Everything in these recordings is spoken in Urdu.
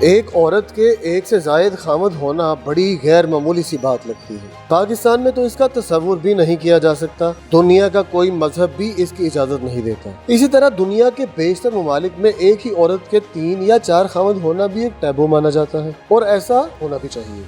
ایک عورت کے ایک سے زائد خاوند ہونا بڑی غیر معمولی سی بات لگتی ہے۔ پاکستان میں تو اس کا تصور بھی نہیں کیا جا سکتا۔ دنیا کا کوئی مذہب بھی اس کی اجازت نہیں دیتا۔ اسی طرح دنیا کے بیشتر ممالک میں ایک ہی عورت کے 3 یا 4 خاوند ہونا بھی ایک ٹیبو مانا جاتا ہے، اور ایسا ہونا بھی چاہیے۔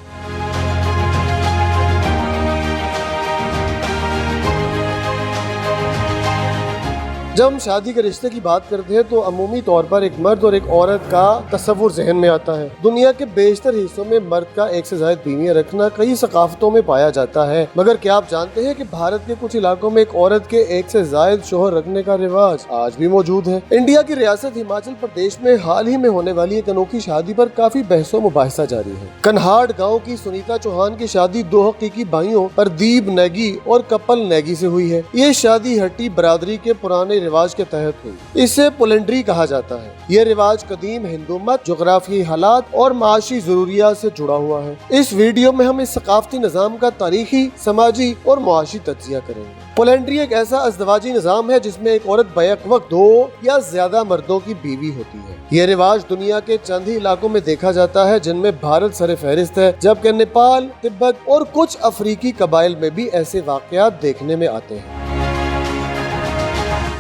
جب ہم شادی کے رشتے کی بات کرتے ہیں تو عمومی طور پر ایک مرد اور ایک عورت کا تصور ذہن میں آتا ہے۔ دنیا کے بیشتر حصوں میں مرد کا ایک سے زائد بیویاں رکھنا کئی ثقافتوں میں پایا جاتا ہے، مگر کیا آپ جانتے ہیں کہ بھارت کے کچھ علاقوں میں ایک عورت کے ایک سے زائد شوہر رکھنے کا رواج آج بھی موجود ہے؟ انڈیا کی ریاست ہماچل پردیش میں حال ہی میں ہونے والی ایک انوکھی شادی پر کافی بحث و مباحثہ جاری ہے۔ کنہاڑ گاؤں کی سنیتا چوہان کی شادی 2 حقیقی بھائیوں پردیپ نیگی اور کپل نیگی سے ہوئی ہے۔ یہ شادی ہٹی برادری کے پرانے رواج کے تحت ہوئی۔ اسے پولنڈری کہا جاتا ہے۔ یہ رواج قدیم ہندو مت، جغرافیائی حالات اور معاشی ضروریات سے جڑا ہوا ہے۔ اس ویڈیو میں ہم اس ثقافتی نظام کا تاریخی، سماجی اور معاشی تجزیہ کریں گے۔ پولنڈری ایک ایسا ازدواجی نظام ہے جس میں ایک عورت بیک وقت 2 یا زیادہ مردوں کی بیوی ہوتی ہے۔ یہ رواج دنیا کے چند ہی علاقوں میں دیکھا جاتا ہے، جن میں بھارت سر فہرست ہے، جبکہ نیپال، تبت اور کچھ افریقی قبائل میں بھی ایسے واقعات دیکھنے میں آتے ہیں۔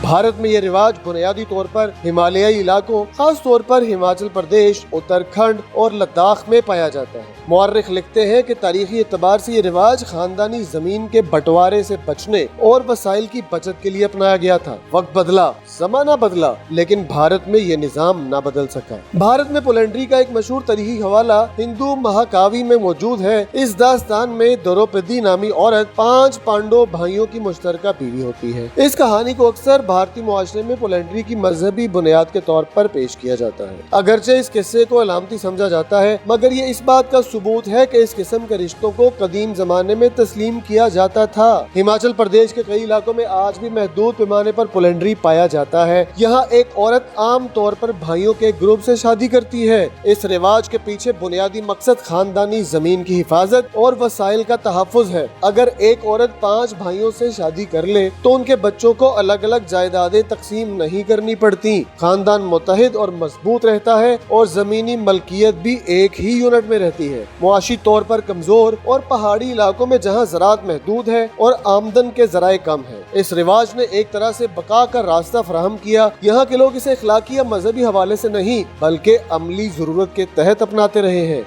بھارت میں یہ رواج بنیادی طور پر ہمالیائی علاقوں، خاص طور پر ہماچل پردیش، اتراکھنڈ اور لداخ میں پایا جاتا ہے۔ مورخ لکھتے ہیں کہ تاریخی اعتبار سے یہ رواج خاندانی زمین کے بٹوارے سے بچنے اور وسائل کی بچت کے لیے اپنایا گیا تھا۔ وقت بدلا، زمانہ بدلا، لیکن بھارت میں یہ نظام نہ بدل سکا۔ بھارت میں پولنڈری کا ایک مشہور تاریخی حوالہ ہندو مہاکاوی میں موجود ہے۔ اس داستان میں دروپدی نامی عورت 5 پانڈو بھائیوں کی مشترکہ بیوی ہوتی ہے۔ اس کہانی کو اکثر بھارتی معاشرے میں پولنڈری کی مذہبی بنیاد کے طور پر پیش کیا جاتا ہے۔ اگرچہ اس قصے کو علامتی سمجھا جاتا ہے، مگر یہ اس بات کا ثبوت ہے کہ اس قسم کے رشتوں کو قدیم زمانے میں تسلیم کیا جاتا تھا۔ ہماچل پردیش کے کئی علاقوں میں آج بھی محدود پیمانے پر پولنڈری پایا جاتا ہے۔ یہاں ایک عورت عام طور پر بھائیوں کے گروپ سے شادی کرتی ہے۔ اس رواج کے پیچھے بنیادی مقصد خاندانی زمین کی حفاظت اور وسائل کا تحفظ ہے۔ اگر ایک عورت 5 بھائیوں سے شادی کر لے تو ان کے بچوں کو الگ الگ جائیدادیں تقسیم نہیں کرنی پڑتی۔ خاندان متحد اور مضبوط رہتا ہے اور زمینی ملکیت بھی ایک ہی یونٹ میں رہتی ہے۔ معاشی طور پر کمزور اور پہاڑی علاقوں میں جہاں زراعت محدود ہے اور آمدن کے ذرائع کم ہیں، اس رواج نے ایک طرح سے بقا کا راستہ فراہم کیا۔ یہاں کے لوگ اسے اخلاقی یا مذہبی حوالے سے نہیں بلکہ عملی ضرورت کے تحت اپناتے رہے ہیں۔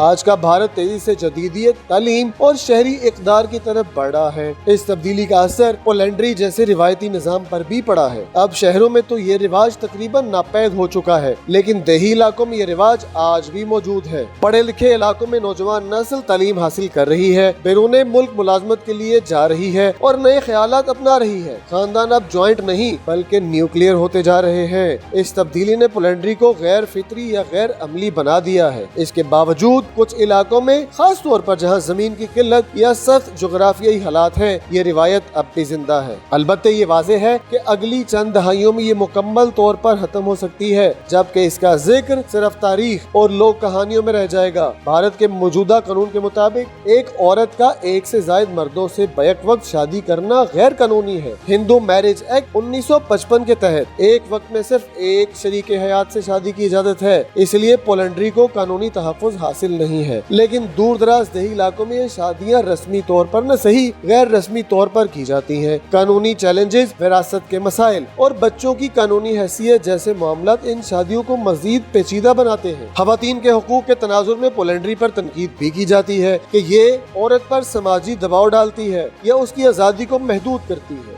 آج کا بھارت تیزی سے جدیدیت، تعلیم اور شہری اقدار کی طرف بڑھا ہے۔ اس تبدیلی کا اثر پولنڈری جیسے روایتی نظام پر بھی پڑا ہے۔ اب شہروں میں تو یہ رواج تقریباً ناپید ہو چکا ہے، لیکن دیہی علاقوں میں یہ رواج آج بھی موجود ہے۔ پڑھے لکھے علاقوں میں نوجوان نسل تعلیم حاصل کر رہی ہے، بیرون ملک ملازمت کے لیے جا رہی ہے اور نئے خیالات اپنا رہی ہے۔ خاندان اب جوائنٹ نہیں بلکہ نیوکلیئر ہوتے جا رہے ہیں۔ اس تبدیلی نے پولنڈری کو غیر فطری یا غیر عملی بنا دیا ہے۔ اس کے باوجود کچھ علاقوں میں، خاص طور پر جہاں زمین کی قلت یا سخت جغرافیائی حالات ہیں، یہ روایت اب بھی زندہ ہے۔ البتہ یہ واضح ہے کہ اگلی چند دہائیوں میں یہ مکمل طور پر ختم ہو سکتی ہے، جبکہ اس کا ذکر صرف تاریخ اور لوک کہانیوں میں رہ جائے گا۔ بھارت کے موجودہ قانون کے مطابق ایک عورت کا ایک سے زائد مردوں سے بیک وقت شادی کرنا غیر قانونی ہے۔ ہندو میرج ایکٹ 1955 کے تحت ایک وقت میں صرف ایک شریک حیات سے شادی کی اجازت ہے، اس لیے پولنڈری کو قانونی تحفظ حاصل نہیں ہے۔ لیکن دور دراز دیہی علاقوں میں یہ شادیاں رسمی طور پر نہ صحیح غیر رسمی طور پر کی جاتی ہیں۔ قانونی چیلنجز، وراثت کے مسائل اور بچوں کی قانونی حیثیت جیسے معاملات ان شادیوں کو مزید پیچیدہ بناتے ہیں۔ خواتین کے حقوق کے تناظر میں پولنڈری پر تنقید بھی کی جاتی ہے کہ یہ عورت پر سماجی دباؤ ڈالتی ہے یا اس کی آزادی کو محدود کرتی ہے۔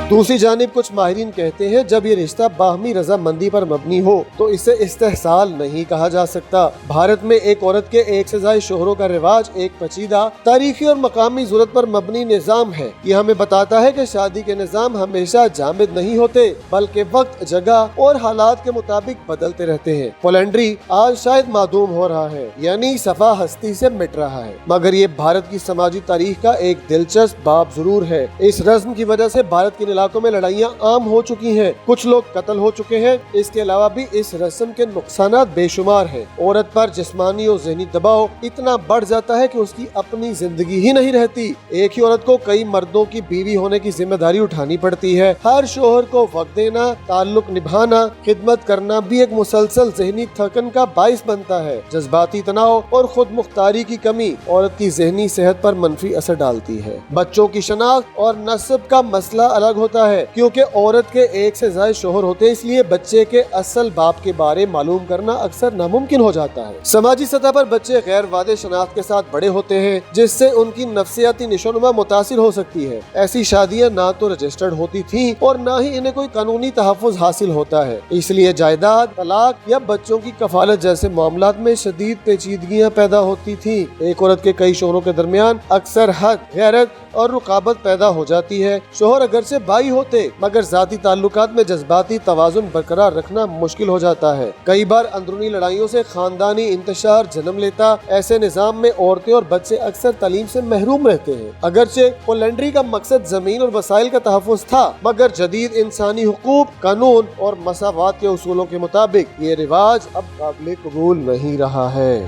دوسری جانب کچھ ماہرین کہتے ہیں جب یہ رشتہ باہمی رضامندی پر مبنی ہو تو اسے استحصال نہیں کہا جا سکتا۔ بھارت میں ایک عورت کے ایک سے زائد شوہروں کا رواج ایک پیچیدہ تاریخی اور مقامی ضرورت پر مبنی نظام ہے۔ یہ ہمیں بتاتا ہے کہ شادی کے نظام ہمیشہ جامد نہیں ہوتے بلکہ وقت، جگہ اور حالات کے مطابق بدلتے رہتے ہیں۔ پولنڈری آج شاید معدوم ہو رہا ہے، یعنی صفحہ ہستی سے مٹ رہا ہے، مگر یہ بھارت کی سماجی تاریخ کا ایک دلچسپ باب ضرور ہے۔ اس رسم کی وجہ سے بھارت کی علاقوں میں لڑائیاں عام ہو چکی ہیں، کچھ لوگ قتل ہو چکے ہیں۔ اس کے علاوہ بھی اس رسم کے نقصانات بے شمار ہیں۔ عورت پر جسمانی اور ذہنی دباؤ اتنا بڑھ جاتا ہے کہ اس کی اپنی زندگی ہی نہیں رہتی۔ ایک ہی عورت کو کئی مردوں کی بیوی ہونے کی ذمہ داری اٹھانی پڑتی ہے۔ ہر شوہر کو وقت دینا، تعلق نبھانا، خدمت کرنا بھی ایک مسلسل ذہنی تھکن کا باعث بنتا ہے۔ جذباتی تناؤ اور خود مختاری کی کمی عورت کی ذہنی صحت پر منفی اثر ڈالتی ہے۔ بچوں کی شناخت اور نسب کا مسئلہ الگ ہوتا ہے، کیونکہ عورت کے ایک سے زائد شوہر ہوتے ہیں، اس لیے بچے کے اصل باپ کے بارے معلوم کرنا اکثر ناممکن ہو جاتا ہے۔ سماجی سطح پر بچے غیر واضح شناخت کے ساتھ بڑے ہوتے ہیں، جس سے ان کی نفسیاتی نشوونما متاثر ہو سکتی ہے۔ ایسی شادیاں نہ تو رجسٹرڈ ہوتی تھیں اور نہ ہی انہیں کوئی قانونی تحفظ حاصل ہوتا ہے، اس لیے جائیداد، طلاق یا بچوں کی کفالت جیسے معاملات میں شدید پیچیدگیاں پیدا ہوتی تھیں۔ ایک عورت کے کئی شوہروں کے درمیان اکثر حد، غیرت اور رقابت پیدا ہو جاتی ہے۔ شوہر اگرچہ بھائی ہوتے مگر ذاتی تعلقات میں جذباتی توازن برقرار رکھنا مشکل ہو جاتا ہے۔ کئی بار اندرونی لڑائیوں سے خاندانی انتشار جنم لیتا۔ ایسے نظام میں عورتیں اور بچے اکثر تعلیم سے محروم رہتے ہیں۔ اگرچہ پولینڈری کا مقصد زمین اور وسائل کا تحفظ تھا، مگر جدید انسانی حقوق، قانون اور مساوات کے اصولوں کے مطابق یہ رواج اب قابل قبول نہیں رہا ہے۔